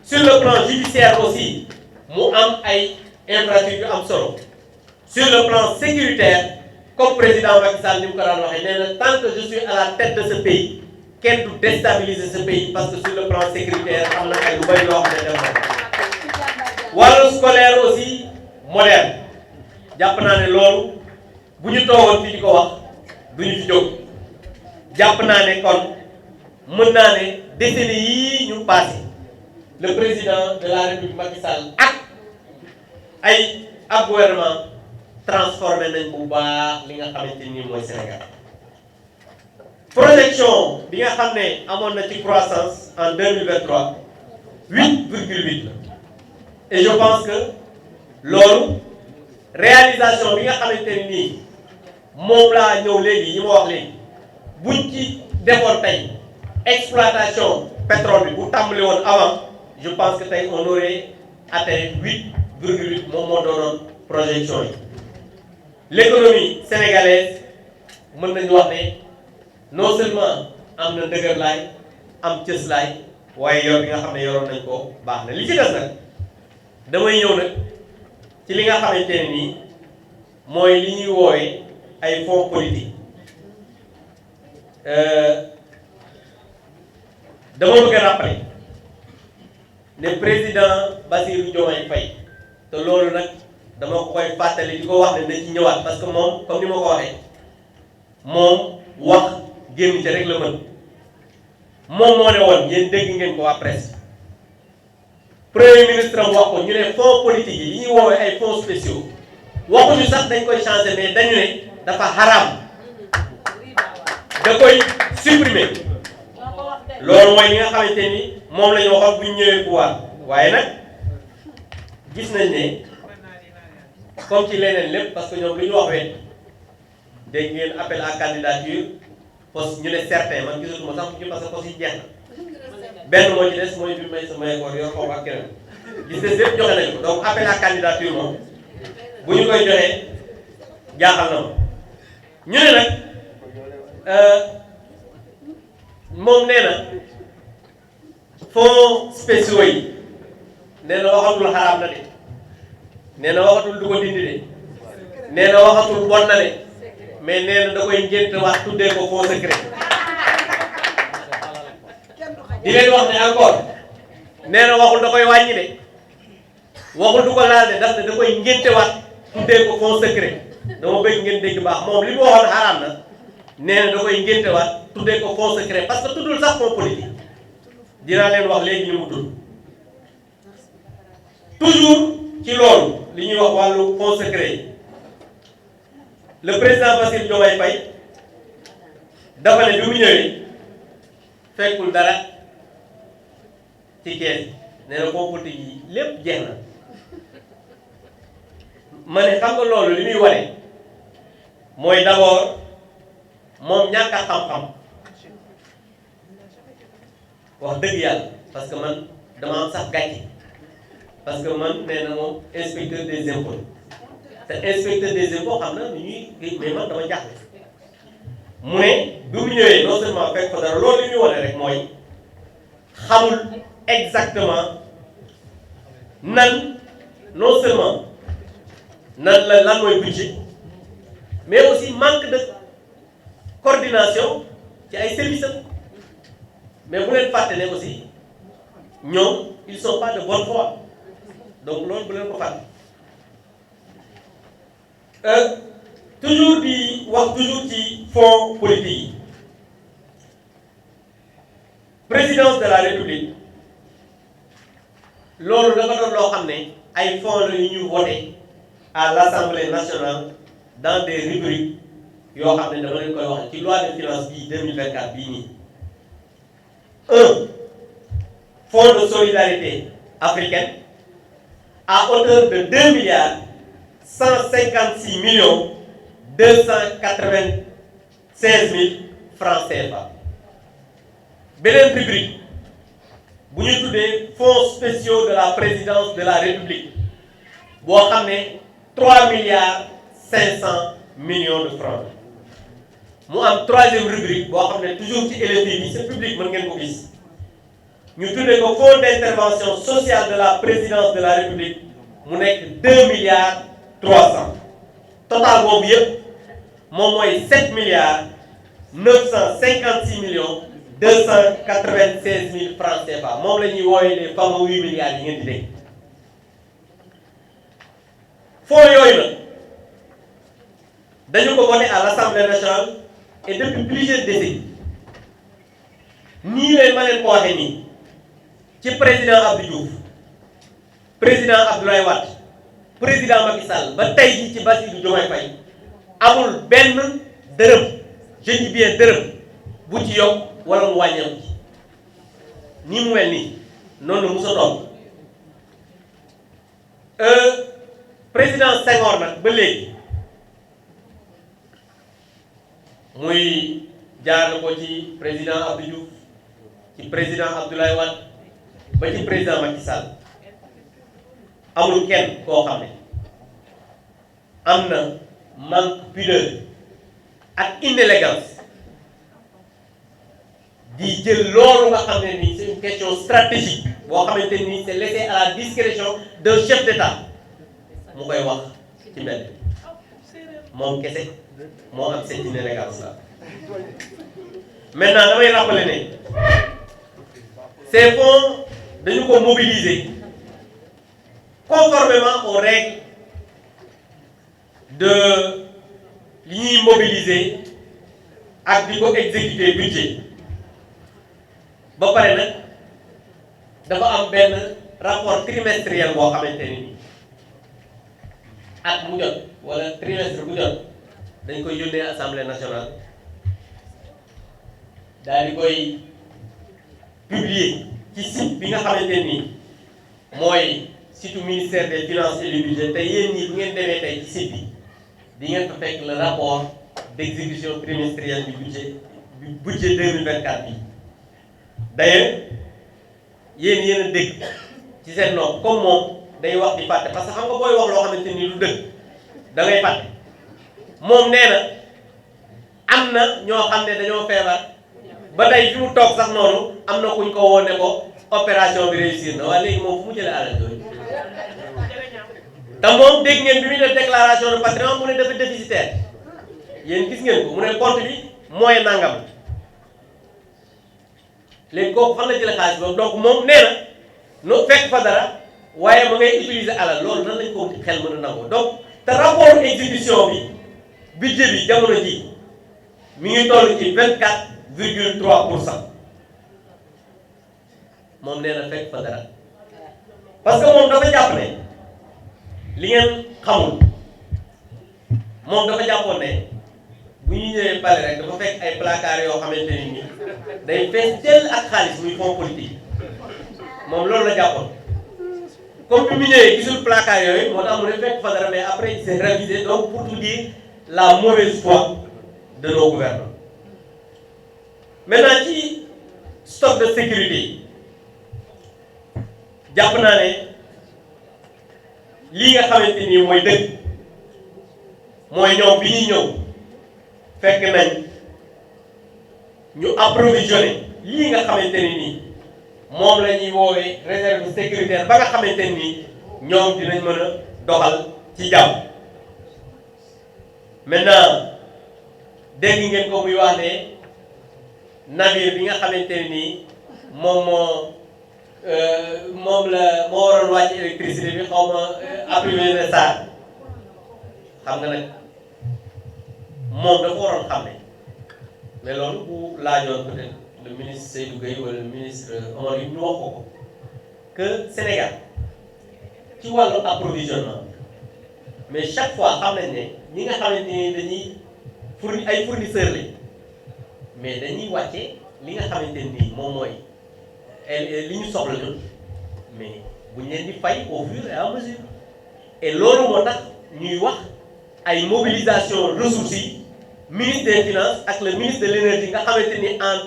sur le plan judiciaire aussi mu am ay infrastructures yu am solo sur le plan sécuritaire comme président Macky Sall ni mu ko daan waxee nee na tant que je suis à la tête de ce pays kenn du déstabiliser ce pays parce que sur le plan sécuritaire am na ay lu bari loo xam ne def na wàllu scolaire aussi moderne jàpp naa ne loolu bu ñu toogoon fi di ko wax du ñu fi jóg jàpp naa ne kon mën naa ne décennie yii ñu passé le président de la République Macky Sall ak ay ab gouvernement transformé nañ bu baax li nga xamante ni mooy Sénégal projection bi nga xam ne amoon na ci croissance en 2023 8,8 la et je pense que loolu réalisation bi nga xamante ni nii moom laa ñëw léegi yi ma wax léegi buñ ci defoon tey exploitation pétrole bi bu tàmbali woon avant je pense que tey on aurait atteint 8,8 moom moo doonoon projection yi l'économie sénégalaise mën nañu wax ne non seulement am na dëgërlaay am cëslaay waaye yor bi nga xam ne yoroon nañ ko baax na li ci des nag damay ñëw nag ci li nga xamante ne nii mooy li ñuy woowee ay fonds politique dama bëgg a rappeler ne président Bassirou Diomaye Faye te loolu nag dama ko koy fàttali di ko wax ne dañ ci ñëwaat parce que moom comme ni ma ko waxee moom wax génn ca rek la mën moom moo ne woon yéen dégg ngeen ko waa presse premier ministre am wax ko ñu ne fonds politique yi li ñuy woowee ay fonds spéciaux waxuñu sax dañ koy changer mais dañu ne dafa xaraam da koy supprimer loolu mooy li nga xamante ni moom la ñu waxoon bu ñu ñëwee pouvoir waaye nag gis nañ ne comme ci leneen lépp parce que ñoom lu ñu wax wet dégg ngeen appel à candidature poste ñu ne certain man gisatuma sax ñu parce que poste yi jeex na benn moo ci des mooy bi may sama école yor xaw ak keneen gis des yëpp joxe nañu ko donc appel à candidature moom bu ñu koy joxee jaaxal na ma ñu ne nag moom nee na fonds spéciaux yi nee na waxatul xaraam na de nee na waxatul du ko dindi de nee na waxatul bon na de mais nee na da koy ngénte wax tuddee ko fonds secret di leen wax ne encore nee na waxul da koy wàññi de waxul du ko laal de daf ne da koy ngénte wax tuddee ko fonds secret dama bëgg ngeen dégg baax moom li mu waxoon xaraam na nee na da koy ngénte wax tuddee ko fonds secret parce que tuddul sax fonds politique dinaa leen wax léegi ñu mu tudd toujours ci loolu li ñuy wax wàllu fonds secret yi le président Bassirou Diomaye Faye dafa ne bi mu ñëwee fekkul dara ci kees nee na fonds politique yi lépp jeex na ma ne xam nga loolu li muy wane mooy d'abord moom ñàkk a xam-xam wax dëgg yàlla parce que man dama am sax gàcce parce que man nee na moom inspecteur des impôts te inspecteur des impôts xam na ni ñuy mais man dama jaaxle mu ne bi mu ñëwee non seulement fekk ko dara loolu li muy wane rek mooy xamul exactement nan non seulement nan la lan mooy budget mais aussi manque de coordination ci ay services am mais bu leen fàtte ne aussi ñoom ils sont pas de bonne foi donc loolu bu leen ko fàtte toujours di wax toujours ci fonds politique yi présidence de la république loolu dafa doon loo xam ne ay fonds la yu ñu voté à l'Assemblée nationale dans des rubriques yoo xam ne dama leen koy wax ci loi de finances bii 2024 bii nii un fonds de solidarité africaine à hauteur de 2 milliards 156 millions 296 000 francs CFA beneen rubrique bu ñu tuddee fonds spéciaux de la présidence de la république boo xam ne 3 milliards 500 millions de francs mu am troisième rubrique boo xam ne toujours ci LFI bi c'est public mën ngeen ko gis ñu tuddee ko fonds d'intervention sociale de la présidence de la république mu nekk 2 milliards 300 total boobu yëpp moom mooy 7 milliards 956 millions 296 000 francs CFA moom la ñuy woowee les fameux 8 milliards yi ngeen di dégg fonds yooyu nag dañu ko voté à l'Assemblée nationale et depuis plusieurs décennies nii leen ma leen ko waxee nii ci président Abdou Diouf président Abdoulaye Wade président Macky Sall ba tey jii ci Bassirou Diomaye Faye amul benn dërëm je dis bien dërëm bu ci yokk wala mu wàññeeku ci ni mu mel nii noonu la musa doon président Senghor nag ba léegi muy jaar na ko ci président Abdou Diouf ci président Abdoulaye Wade ba ci président Macky Sall amul kenn koo xam ne am na manque pudeur ak inélégance di jël loolu nga xam ne nii c'est une question stratégique boo xamante ni c'est laissé à la discrétion d'un chef d'État mu koy wax ci mbedd moom kese moo am cette inélégance là. Maintenant damay rappeler ne ces fonds dañu ko mobiliser conformément aux règles de li ñuy mobiliser ak di ko exécuter budget ba pare nag dafa am benn rapport trimestriel boo xamante ne nii at mu jot wala trimestre bu jot dañ koy yónnee assemblée nationale daal di koy publier ci site bi nga xamante nii mooy site ministère des finances et du budget te yéen ñi bu ngeen demee tey ci site bi di ngeen fa fekk le rapport d'exécution trimestrielle du budget 2024 bi d'ailleurs yéen a dégg ci seen nopp comme moom day wax di fàtte parce que xam nga booy wax loo xamante ni lu dëgg da ngay fàtte moom nee na am na ñoo xam ne dañoo feebar ba tey fi mu toog sax noonu am na kuñ ko woo ne ko opération bi réussir na waaye léegi moom fu mu jëlee alal yooyu te moom dégg ngeen bi muy def déclaration de patrimoine mu ne dafa déficitaire yéen gis ngeen ko mu ne compte bi mooy nangam léegi kooku fan la jëlee xaalis boobu donc moom nee na no fekk fa dara waaye ma ngay utiliser alal loolu nan lañ ko xel mën a nangoo donc te rapport exécution bi budget bi jamono ji mi ngi toll ci 24,3% moom nee na fekk fa dara parce que moom dafa jàpp ne li ngeen xamul moom dafa jàppoon ne bu ñu ñëwee pale rek dafa fekk ay placard yoo xamante ni nii day fees dell ak xaalis muy fonds politique moom loolu la jàppoon comme bi mu ñëwee gisul placard yooyu moo tax mu ne fekk fa dara mais après il s'est révisé donc pour tout dire la mauvaise foi de nos gouvernants. Maintenant ci stock de sécurité yi jàpp naa ne lii nga xamante ni mooy dëgg mooy ñoom bi ñuy ñëw fekk nañ ñu approvisionné lii nga xamante ni nii moom la ñuy woowee réserve sécuritaire ba nga xamante ni ñoom dinañ mën a doxal ci jàmm. Maintenant dégg ngeen ko muy wax ne navire bi nga xamante ne nii moom moo waroon wàcc électricité bi xaw ma appuyé na SAR xam nga nag moom dafa waroon xam ne mais loolu bu laajoon peut-être le ministre Seydou Gueye wala le ministre Omar yi ñu wax ko que Sénégal ci wàllu approvisionnement mais chaque fois xam nañ ne ñi nga xamante ni dañuy ay fournisseurs lañ mais dañuy wàcce li nga xamante ni moom mooy li ñu soxla ñun mais buñ leen di fay au fur et à mesure et loolu moo tax ñuy wax ay mobilisation ressources yi ministre des finances ak le ministre de l'énergie nga xamante ni en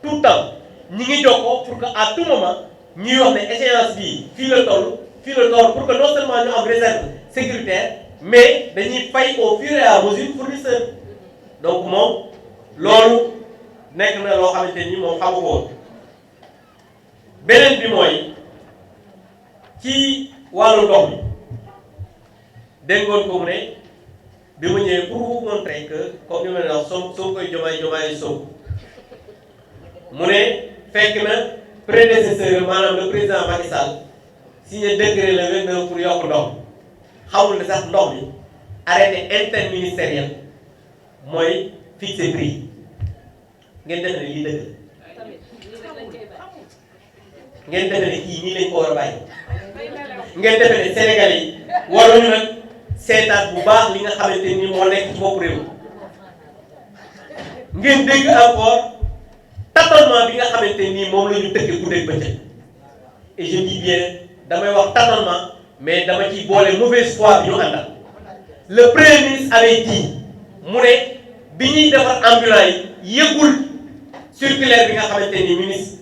tout temps ñi ngi jokkoo pour que à tout moment ñuy wax ne échéance bii fii la toll pour que non seulement ñu am réserve sécuritaire mais dañuy fay au fur et à mesure fournisseur donc moom loolu nekk na loo xamante ni moom xamu ko woon beneen bi mooy ci wàllu ndox mi déggoon ko mu ne bi mu ñëwee pour vous montrer que comme ni ma leen wax soo koy jomaay Sonko mu ne fekk na prédécesseur maanaam le président Macky Sall signé décret le 29 pour yokk ndox xamul ne sax ndox mi arrêté interministériel mooy fixé prix ngeen defe ne lii dëgg ngeen defe ne kii nii lañ ko war a bàyyi ngeen defe ne Sénégal yi waruñu nag seetaat bu baax li nga xamante ni moo nekk ci bopp réew ngeen dégg encore tâtonnement bi nga xamante ni moom la ñu tëkkee guddeeg bëccëg et je dis bien damay wax tâtonnement mais dama ciy boole mauvaise foi bi ñu àndal le premier ministre avait dit mu ne bi ñuy defar ambulance yi yëgul circulaire bi nga xamante ni ministre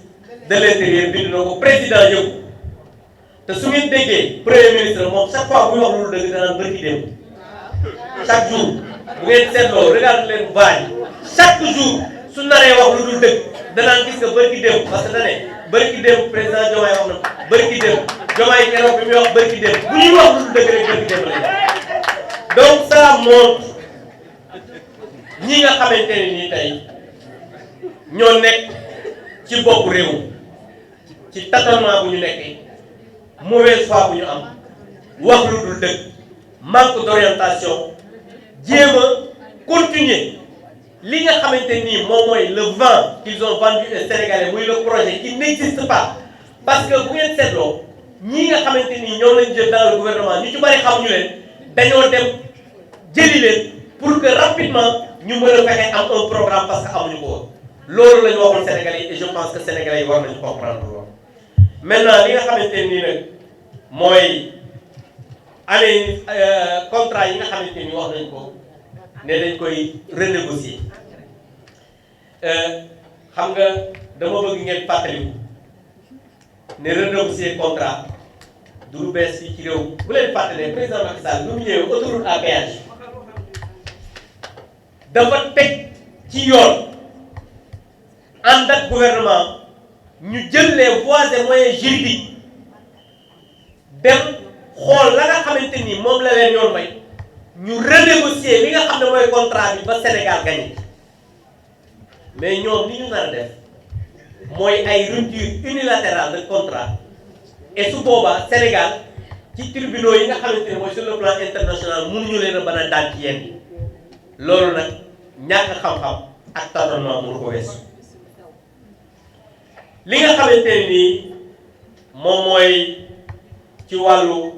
de l'intérieur bind na ko président yëgu te su ngeen déggee premier ministre moom chaque fois buy wax loolu dëgg danaan bërki démb chaque jour bu ngeen seetloo regarde leen vague chaque jour su naree wax lu dul dëgg danaan gis nga bërki démb parce que dane bërki démb président Diomaye wax na bërki démb Diomaye keroog bi muy wax bërki démb bu ñuy wax lu dul dëgg rek bërki démb lañu donc ça montre ñi nga xamante ne nii tey ñoo nekk ci bopp réew ci tâtonnement bu ñu nekkee mauvaise foi bu ñu am wax lu dul dëgg manque d'orientation jéem a continuer li nga xamante nii moom mooy le vent qu'ils ont vendu aux Sénégalais muy le projet qui n'existe pas parce que bu ngeen seetloo ñii nga xamante nii ñoom lañu jël dans le gouvernement ñu ci bari xamuñu leen dañoo dem jëli leen pour que rapidement ñu mën a fexe am un programme parce que amuñu ko woon loolu la ñu waxoon Sénégalais yi et je pense que Sénégalais yi war nañu comprendre loolu maintenant li nga xamante nii nag mooy année contrat yi nga xamante ni wax nañ ko ne dañ koy renégocier xam nga dama bëgg ngeen fàttaliku ne renégocier contrat du lu bees fii ci réew bu leen fàttalee président Macky Sall bi mu ñëwee autoroute à péage dafa teg ci yoon ànd ak gouvernement ñu jël les voies et moyens juridiques dem xool la nga xamante ni moom la leen yoon may ñu renégocier li nga xam ne mooy contrat bi ba Sénégal gagné mais ñoom li ñu nar a def mooy ay rupture unilatérale de contrat et su boobaa Sénégal ci tribunaux yi nga xamante ne mooy sur le plan international mënuñu leen a mën a daan ci yenn yi loolu nag ñàkk xam-xam ak tâtonnement mënu ko weesu li nga xamante ne nii moom mooy ci wàllu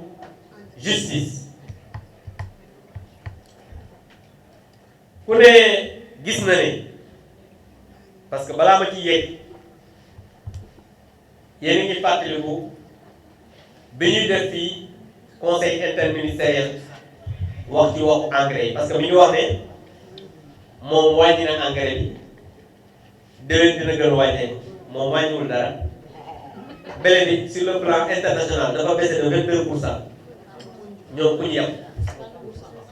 justice ku ne gis na ne parce que balaa ma ci yegg yéen a ngi fàttaliku bi ñuy def fii conseil interministériel wax ci waxu engrais yi parce que bi ñu wax ne moom wàññi na engrais bi déwén dina gën a wàññeeku moom wàññiwul dara bële bi sur le plan international dafa baissé de 22%. ñoom ku ñu yem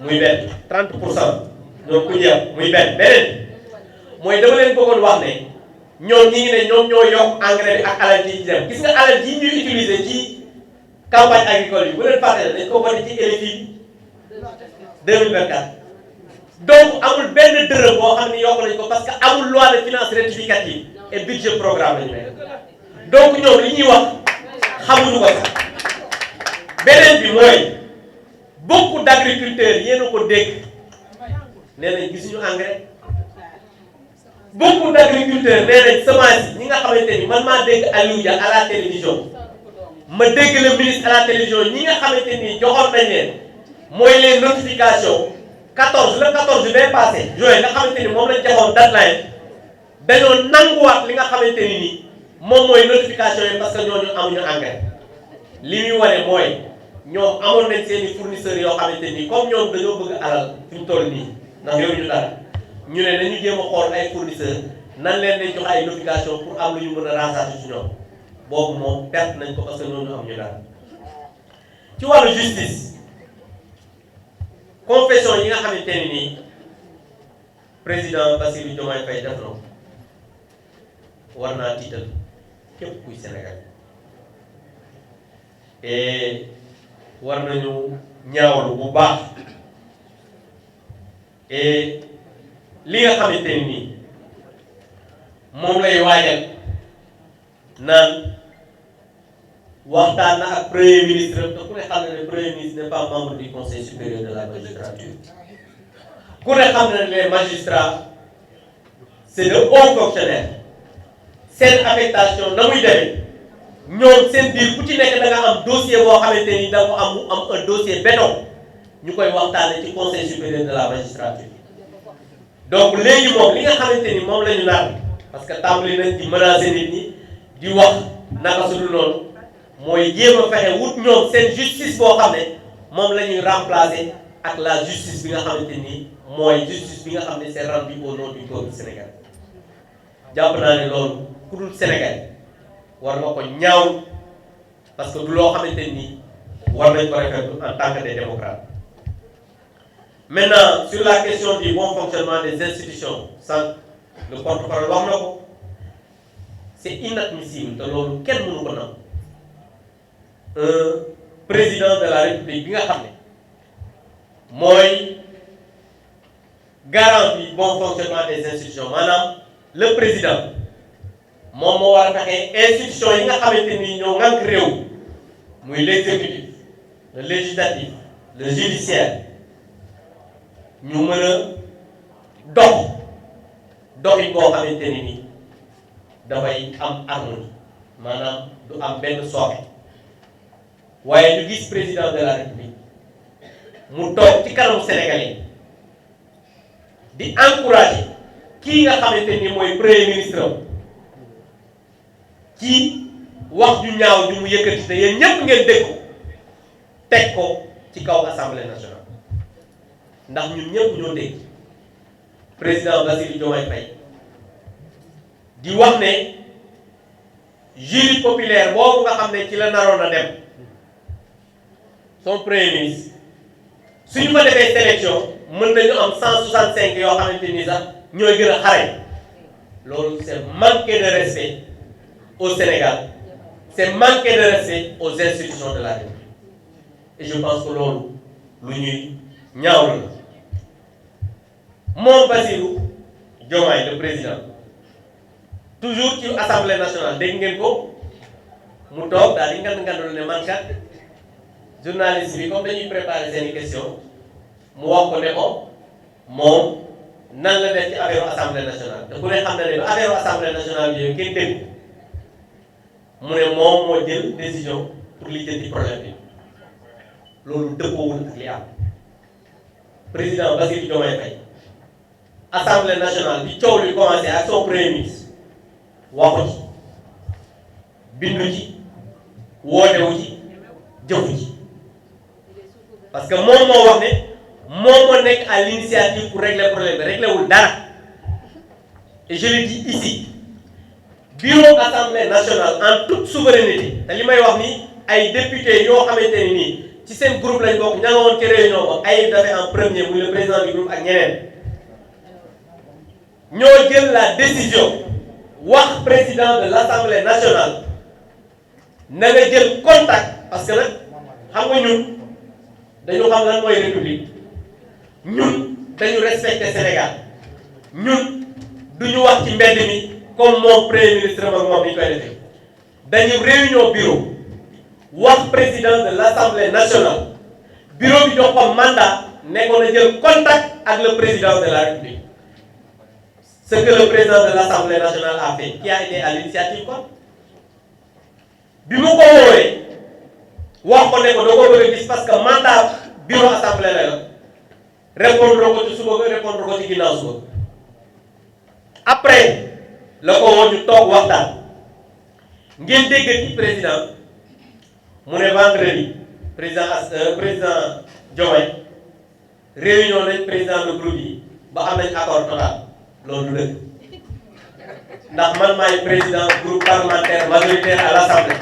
muy benn 30% ñoom ku ñu yem muy benn beneen mooy dama leen bëggoon wax ne ñoom ñi ngi ne ñoom ñoo yokk engrais bi ak alal ji ci dem gis nga alal ji ñuy utiliser ci campagne agricole yi bu leen fàtte dañ ko voté ci RFI 2024 donc amul benn dërëm boo xam ne yokk nañ ko parce que amul loi de finances rectificative et budget programme lañu nekk donc ñoom li ñuy wax xamuñu ko sax beneen bi mooy beaucoup d'agriculteurs yéen a ko dégg nee nañ gisuñu engrais beaucoup d'agriculteurs nee nañ semence yi ñi nga xamante ni man maa dégg Aliou Dia à la télévision ma dégg le ministre à la télévision ñi nga xamante ni joxoon nañ leen mooy les notifications 14 le 14 bay passé juin nga xamante ni moom lañ joxoon deadline dañoo nanguwaat li nga xamante ni nii moom mooy notification yi parce que ñooñu amuñu engrais li muy wane mooy ñoom amoon nañ seen i fournisseurs yoo xamante ni comme ñoom dañoo bëgg alal fi mu toll nii ndax yoruñu dara ñu ne nañu jéem a xool ay fournisseurs nan leen di jox ay notification pour am lu ñu mën a renseigner ci ñoom boobu moom perte nañ ko parce que ñooñu am ñu daal. ci wàllu justice confession yi nga xamante ne nii président Bassirou Diomaye Faye def na war naa tiital képp kuy Sénégal et war nañu ñaawlu bu baax et li nga xamante ne nii moom lay waajal naan waxtaan na ak premier ministre te ku ne xam na ne premier ministre n'est pas membre du conseil supérieur de la magistrature ku ne xam na ne les magistrats c'est de hauts fonctionnaires seen affectation na muy demee ñoom seen biir ku ci nekk da nga am dossier boo xamante ni da nga am un dossier béton ñu koy waxtaane ci conseil supérieur de la magistrature donc léegi moom li nga xamante ni moom la ñu naan parce que tàmbali nañ di menacer nit ñi di wax naka su dul noonu mooy jéem a fexe wut ñoom seen justice boo xam ne moom la ñuy remplacer ak la justice bi nga xamante ni mooy justice bi nga xam ne c'est rendu au nom du peuple sénégalais jàpp naa ne loolu ku dul Sénégal war nga ko ñaaw parce que du loo xamante ni war nañ ko rafetlu en tant que des démocrates. Maintenant sur la question du bon fonctionnement des institutions sans le porte-parole wax na ko c'est inadmissible te loolu kenn mënu ko nangu. Un président de la République bi nga xam ne mooy garant du bon fonctionnement des institutions maanaam le président moom moo war a fexe institutions yi nga xamante ni ñoo ŋànk réew muy l'exécutif le législatif le judiciaire ñu mën a doxin boo xamante ni nii dafay am harmonie maanaam du am benn sooxe waaye ñu gis président de la République mu toog ci kanamu Sénégalais di encourager kii nga xamante ni mooy premier ministre ci wax ju ñaaw ju mu yëkkati te yéen ñépp ngeen dégg ko teg ko ci kaw assemblée nationale ndax ñun ñëpp ñoo dégg président Bassirou Diomaye Faye di wax ne jury populaire boobu nga xam ne ci la naroon a dem son premier ministre suñu fa defee sélection mën nañu am 165 yoo xamante ni sax ñooy gën a xarañ loolu c'est manquer de respect au Sénégal c'est manquer de respect aux institutions de la République et je pense que loolu lu ñuy ñaawlu la moom Bassirou Diomaye le président toujours ci assemblée nationale dégg ngeen ko mu toog daal di ngand ne man kat journaliste bi comme dañuy préparer seeni question mu wax ko ne ko moom nan la def ci affaire assemblée nationale te ku ne xam na ne ba affaire assemblée nationale bi kenn dégg mu ne moom moo jël décision pour li jël ci problème bi loolu dëppoowul ak li am président Bassirou Diomaye Faye assemblée nationale bi coow li commencé ak son premier ministre waxu ci bindu ci wootewu ci jëfu ci parce que moom moo wax ne moom moo nekk à l'initiative pour régler problème bi réglé wul dara et je le dis ici bureau assemblée nationale en toute souveraineté te li may wax ni ay député yoo xamante ni nii ci seen groupe lañ bokk ña nga woon ci réunion ba ay dafay en premier muy le président du groupe ak ñeneen ñoo jël la décision wax président de l'Assemblée nationale na nga jël contact parce que nag xam nga ñun dañu xam lan mooy république ñun dañu respecter Sénégal ñun duñu wax ci mbedd mi comme moom premier ministre mag moom ni ñu koy defee dañu réunion bureau wax président de l'Assemblée nationale bureau bi jox ko mandat nekkoon na jël contact ak le président de la République ce que le président de l'Assemblée nationale a fait qui a été à l'initiative quoi bi mu ko woowee wax ko ne ko da ko bëgg a gis parce que mandat bureau assemblée la yor répondre ko ci suba nga répondre ko ci ginnaaw suba après la ko woon ñu toog waxtaan ngeen dégg ci président mu ne vendredi président Diomaye réunion nañ président de groupe yi ba am nañ accord total loolu du dëgg ndax man maay président groupe parlementaire majoritaire à l'Assemblée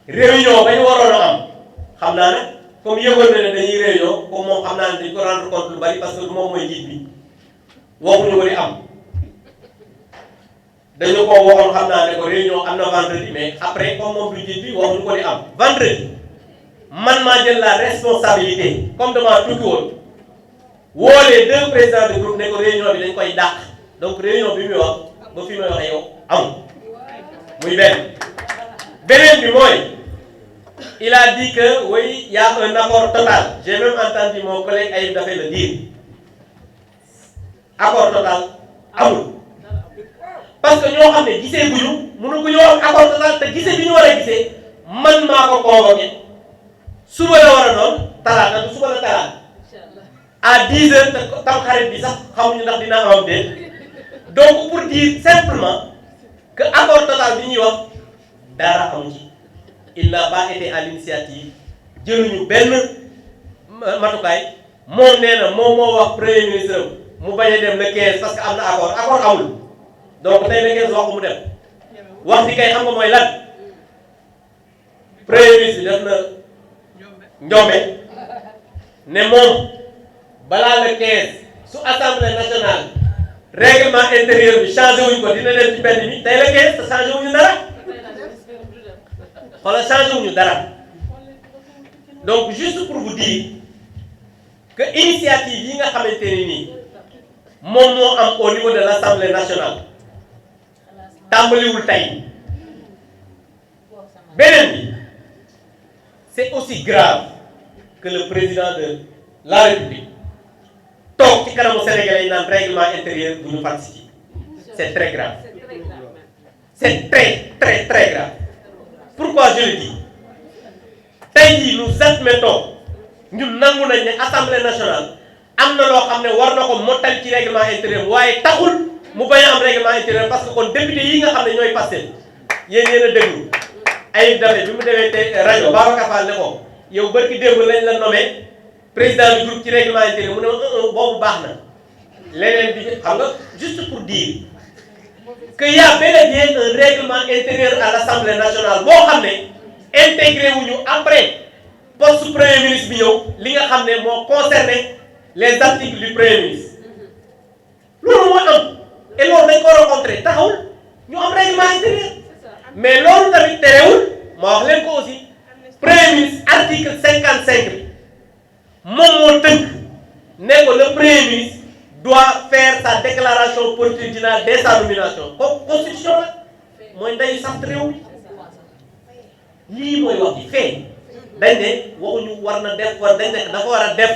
réunion ba ñu waroon a am xam naa ne comme yëgoon na ne dañuy réunion comme moom xam naa ne dañ ko rendre compte lu bari parce que moom mooy njiit bi waxuñu ko di am dañu ko waxoon xam naa ne ko réunion am na vendredi mais après comme moom du njiit bi waxuñu ko di am vendredi man maa jël la responsabilité comme dama tukki woon woo les deux présidents de groupe ne ko réunion bi dañ koy dàq donc réunion bi muy wax ba fi may wax yow amul muy beneen bi mooy il a dit que oui il y a un accord total j'ai même entendu mon collègue Ayib Daffé le dire accord total amul parce que ñoo xam ne gisee guñu mënu ko ñoo am accord total te gisee bi ñu war a gisee man maa ko convoqué suba la war a doon talaata du suba la talaata à 10 heures te tam xarit bi sax xamuñu ndax dina am déet donc pour dire simplement que accord total bi ñuy wax dara amu ci il n'a pas été à l'initiative jëluñu benn matukaay moom nee na moom moo wax premier ministre mu bañ a dem le 15 parce que am na accord amul donc tey le 15 wax ko mu dem wax di kay xam nga mooy lan premier ministre bi def na njombe ne moom balaa le 15 su assemblée nationale règlement intérieur bi changé wuñ ko dina dem ci benn bi tey le 15 te changé wuñu dara xoolal changé wuñu dara donc juste pour vous dire que initiative yi nga xamante ni nii moom moo am au niveau de l'Assemblée nationale tàmbaliwul tey beneen bi c'est aussi grave que le président de la République toog ci kanamu Sénégalais yi naan règlement intérieur bu ñu participer c'est très grave c'est très grave pourquoi je le dis tey jii nous admettons ñun nangu nañ ne Assemblée nationale am na loo xam ne war na ko mottali ci règlement intérieur waaye taxul mu bañ a am règlement intérieur parce que kon député yi nga xam ne ñooy passé yéen a déglu Ayib Daffé bi mu demee te rajo Babacar Fall ne ko yow barki démb lañ la nommé président du groupe ci règlement intérieur mu ne boobu baax na leneen bi xam nga juste pour dire que y a bel et bien un règlement intérieur à l'Assemblée nationale boo xam ne intégré wuñu après poste premier ministre bi ñëw li nga xam ne moo concerné les articles du premier ministre loolu moo am et loolu dañ ko rencontré taxawul ñu am règlement intérieur mais loolu tamit terewul ma wax leen ko aussi premier ministre article 55 bi moom moo tënk ne ko le premier ministre doit faire sa déclaration politique générale dès sa nomination comme constitution la mooy ndeyu sant réew mi lii mooy wax ji fee dañ ne waxuñu war na def war dañ ne dafa war a def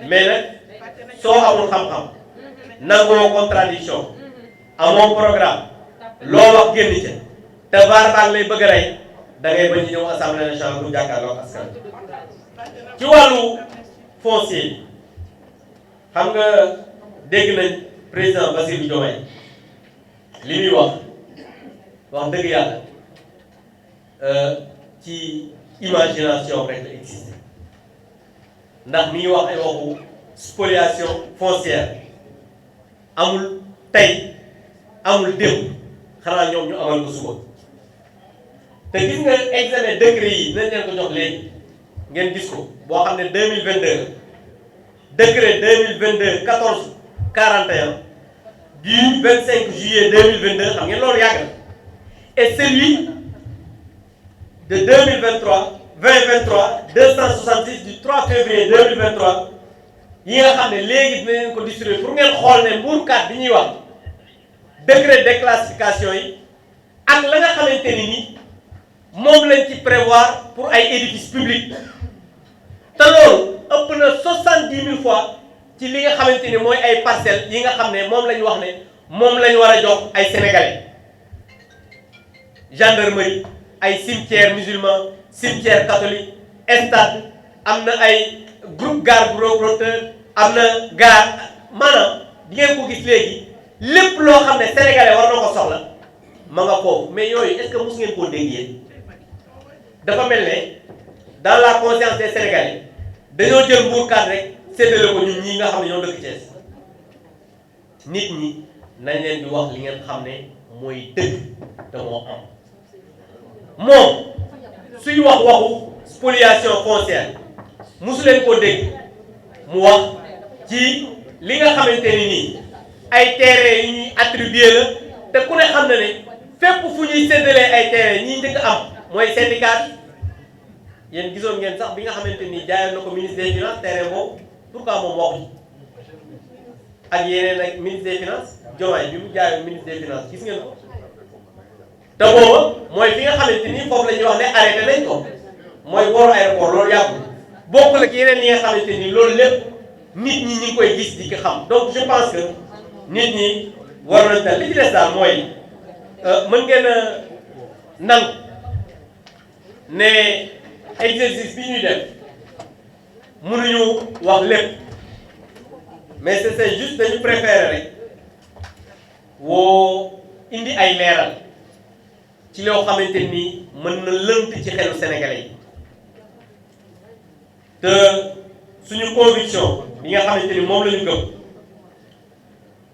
mais nag soo amul xam-xam nangoo contradiction amoo programme loo wax génn ca te baar baa ngi lay bëgg a rey da ngay bañ ñëw assemblée nationale bu jàkkaarloo askan ci wàllu foncier bi xam nga dégg nañ président Bassirou Diomaye li muy wax dëgg yàlla ci imagination rek la existe ndax mi ngi wax ay waxu spoliation foncière amul tey amul démb xanaa ñoom ñu amal ko suba te gis nga examen décret yi nañ leen ko jox léegi ngeen gis ko boo xam ne 2022 décret 2022 14 41 du 25 juillet 2022 xam ngeen loolu yàgg na et celui de 2023 2023 266 du 3 février 2023 yi nga xam ne léegi dina leen ko distribuer pour ngeen xool ne mbuurkat bi ñuy wax décret déclassification yi ak la nga xamante ni moom lañ ci prévoir pour ay édifices publics te loolu ëpp na 70 000 fois ci li nga xamante ni mooy ay parcelles yi nga xam ne moom la ñu wax ne moom la ñu war a jox ay sénégalais gendarmerie ay cimetières musulmans cimetières catholiques stade am na ay groupe gare bu roteur am na gare maanaam di ngeen ko gis léegi lépp loo xam ne sénégalais war na ko soxla ma nga foofu mais yooyu est-ce que mos ngeen koo dégg yéen dafa mel ne dans la conscience des sénégalais dañoo jël mbuurkat rek séddale ko ñun ñii nga xam ne ñoo dëkk Thiès nit ñi nañ leen di wax li ngeen xam ne mooy dëgg te moo am moom suy wax waxu spoliation foncière musu leen koo dégg mu wax ci li nga xamante ni nii ay terrain yu ñuy attribué la te ku ne xam na ne fépp fu ñuy séddalee ay terrain ñi njëkk am mooy syndicat bi yéen gisoon ngeen sax bi nga xamante ni jaayoon na ko ministre des finances terrain boobu pourquoi moom waxu ak yeneen ak ministre des finances Diomaye bi mu jaayoon ministre des finances gis ngeen ko te booba mooy fi nga xamante ni foofu la ñuy wax ne arrêté nañ ko mooy booru aéroport loolu yàggul bokkul ak yeneen yi nga xamante ni loolu lépp nit ñi ngi koy gis di ko xam donc je pense que nit ñi war nañ dal li ci des daal mooy mën ngeen a nangu ne exercice bi ñuy def mënuñu wax lépp mais c'est juste dañu préférer rek woo indi ay leeral ci loo xamante ni mën na lënt ci xelu sénégalais yi te suñu conviction bi nga xamante ni moom la ñu gëm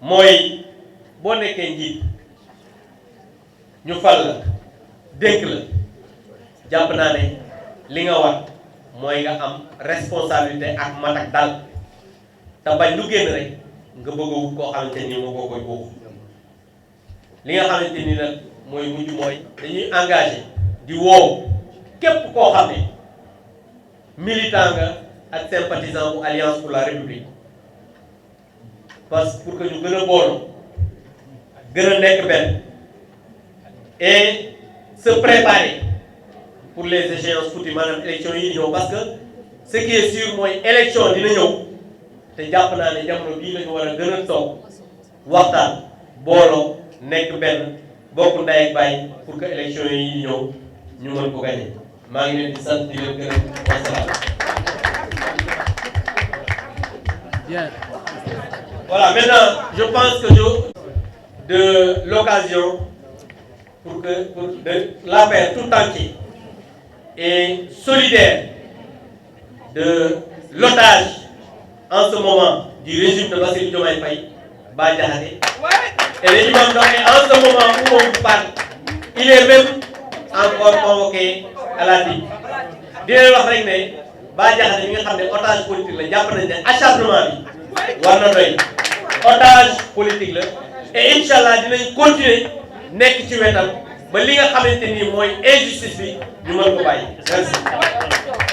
mooy boo nekkee njiit ñu fal la dénk la jàpp naa ne li nga war mooy nga am responsabilité ak mat ak dal te bañ lu génn rek nga bëgg a wut koo xamante ni moo ko koy boobu li nga xamante ni nag mooy mujj mooy dañuy engagé di woo képp koo xam ne militant nga ak sympathisant bu Alliance pour la République parce que pour que ñu gën a booloo gën a nekk benn et se préparer pour les échéances futures maanaam élection yi ñëw parce que ce qui est sûr mooy élection dina ñëw te jàpp naa ne jamono bii la ñu war a gën a toog waxtaan booloo nekk benn bokk ndey ak bàyyi pour que élection yi ñëw ñu mën ko gagner maa ngi leen di sant di leen gërëm wasalaam. Voilà, maintenant je pense que de l'occasion pour l'APR tout entier est solidaire de l'otage en ce moment du régime de Bassirou Diomaye Faye, Bah Diakhaté. Et le régime en ce moment où on vous parle, il est même encore convoqué à la DIC. dinañ wax rek ne Bah Diakhaté bi nga xam ne otage politique la jàpp nañ ne acharnement bi war na doy otage politique la et incha allah dinañ continuer nekk ci wetam ba li nga xamante ni mooy injustice bi ñu mën ko bàyyi. Merci.